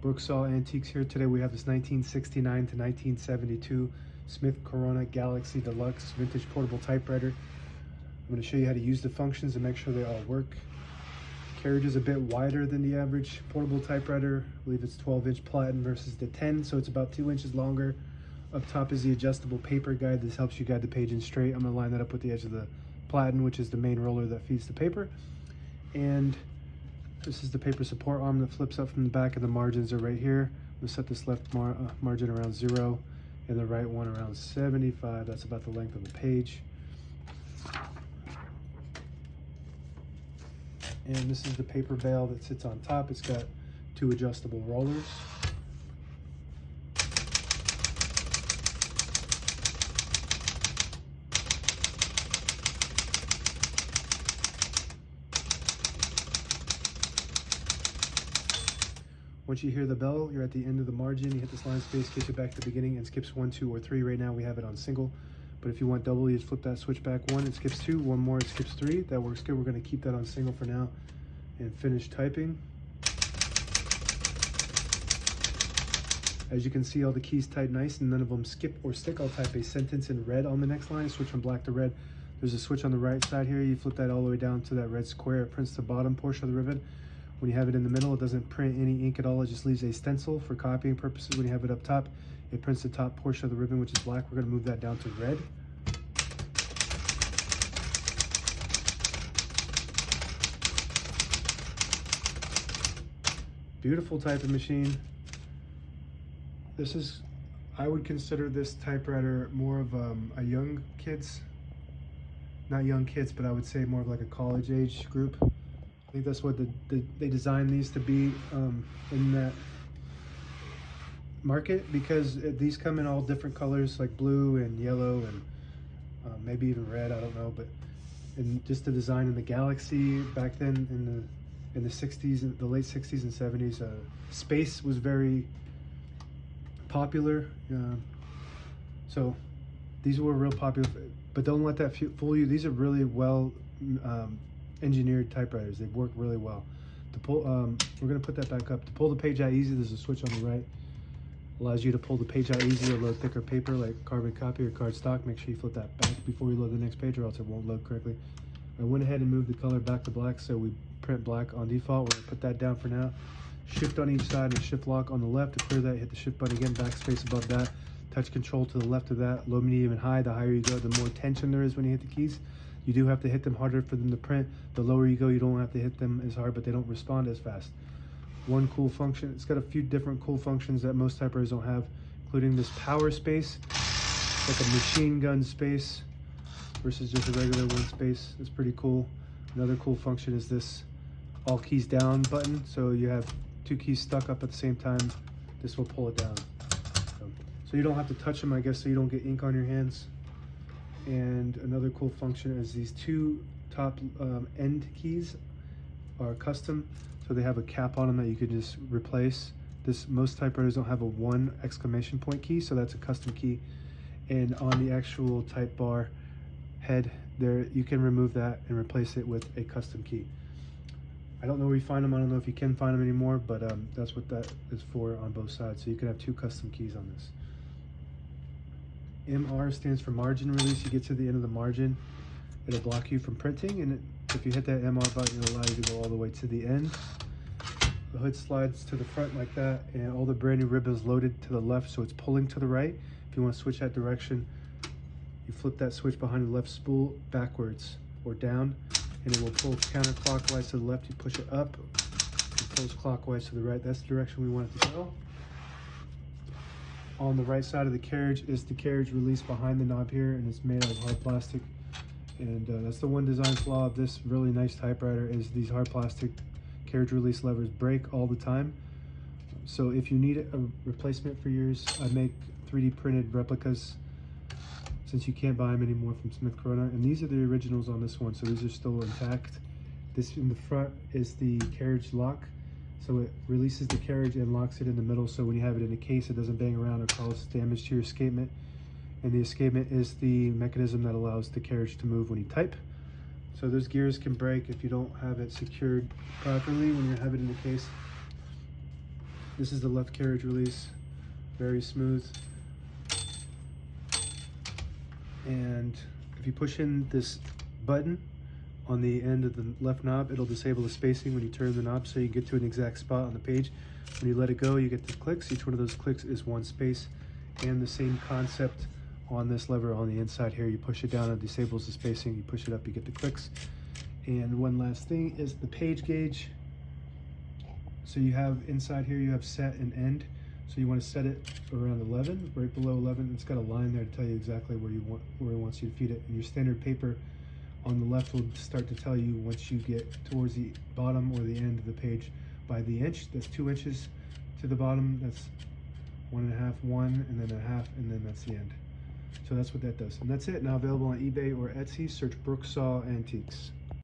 Brooksaw Antiques here. Today we have this 1969 to 1972 Smith-Corona Galaxie Deluxe vintage portable typewriter. I'm going to show you how to use the functions and make sure they all work. Carriage is a bit wider than the average portable typewriter. I believe it's 12-inch platen versus the 10, so it's about 2 inches longer. Up top is the adjustable paper guide. This helps you guide the page in straight. I'm going to line that up with the edge of the platen, which is the main roller that feeds the paper. And this is the paper support arm that flips up from the back, and the margins are right here. I'm going to set this left margin around 0 and the right one around 75. That's about the length of the page. And this is the paper bale that sits on top. It's got 2 adjustable rollers. Once you hear the bell, you're at the end of the margin. You hit this line space, gets you back to the beginning, and skips 1, 2, or 3. Right now we have it on single, but if you want double, you just flip that switch back 1, it skips 2, 1 more, it skips 3. That works good. We're going to keep that on single for now and finish typing. As you can see, all the keys type nice and none of them skip or stick. I'll type a sentence in red on the next line, switch from black to red. There's a switch on the right side here. You flip that all the way down to that red square. It prints the bottom portion of the ribbon. When you have it in the middle, it doesn't print any ink at all. It just leaves a stencil for copying purposes. When you have it up top, it prints the top portion of the ribbon, which is black. We're going to move that down to red. Beautiful typing machine. This is, I would consider this typewriter more of a young kids, not young kids, but I would say more of like a college age group. I think that's what they designed these to be in that market, because these come in all different colors, like blue and yellow and maybe even red, I don't know. But and just the design in the Galaxie back then in the 60s, the late 60s and 70s, space was very popular. So these were real popular, but don't let that fool you. These are really well engineered typewriters. They work really well. To pull, we're going to put that back up. To pull the page out easy, there's a switch on the right. Allows you to pull the page out easy or load thicker paper like carbon copy or cardstock. Make sure you flip that back before you load the next page, or else it won't load correctly. I went ahead and moved the color back to black, so we print black on default. We're going to put that down for now. Shift on each side and shift lock on the left. To clear that, hit the shift button again, backspace above that. Touch control to the left of that. Low, medium, and high. The higher you go, the more tension there is when you hit the keys. You do have to hit them harder for them to print. The lower you go, you don't have to hit them as hard, but they don't respond as fast. One cool function, it's got a few different cool functions that most typewriters don't have, including this power space, like a machine gun space versus just a regular one space. It's pretty cool. Another cool function is this all keys down button. So you have 2 keys stuck up at the same time. This will pull it down. So you don't have to touch them, I guess, so you don't get ink on your hands. And another cool function is these 2 top end keys are custom, so they have a cap on them that you could just replace. Most typewriters don't have a 1 exclamation point key, so that's a custom key. And on the actual type bar head there, you can remove that and replace it with a custom key. I don't know where you find them. I don't know if you can find them anymore, but that's what that is for on both sides. So you can have 2 custom keys on this. MR stands for margin release. You get to the end of the margin, it'll block you from printing, and if you hit that MR button, it'll allow you to go all the way to the end. The hood slides to the front like that, and all the brand new ribbon is loaded to the left, so it's pulling to the right. If you want to switch that direction, you flip that switch behind the left spool backwards or down, and it will pull counterclockwise to the left. You push it up, it pulls clockwise to the right. That's the direction we want it to go. On the right side of the carriage is the carriage release behind the knob here, and it's made out of hard plastic. And that's the one design flaw of this really nice typewriter, is these hard plastic carriage release levers break all the time. So if you need a replacement for yours, I make 3D printed replicas, since you can't buy them anymore from Smith-Corona. And these are the originals on this one, so these are still intact. This in the front is the carriage lock. So it releases the carriage and locks it in the middle, so when you have it in a case, it doesn't bang around or cause damage to your escapement. And the escapement is the mechanism that allows the carriage to move when you type. So those gears can break if you don't have it secured properly when you have it in the case. This is the left carriage release, very smooth. And if you push in this button on the end of the left knob, it'll disable the spacing when you turn the knob, so you get to an exact spot on the page. When you let it go, you get the clicks. Each one of those clicks is one space, and the same concept on this lever on the inside here. You push it down, it disables the spacing. You push it up, you get the clicks. And one last thing is the page gauge. So you have inside here, you have set and end. So you want to set it around 11, right below 11. It's got a line there to tell you exactly where it wants you to feed it. And your standard paper on the left will start to tell you once you get towards the bottom or the end of the page by the inch. That's 2 inches to the bottom. That's 1.5, 1, and then 1/2, and then that's the end. So that's what that does. And that's it. Now available on eBay or Etsy. Search Brooksaw Antiques.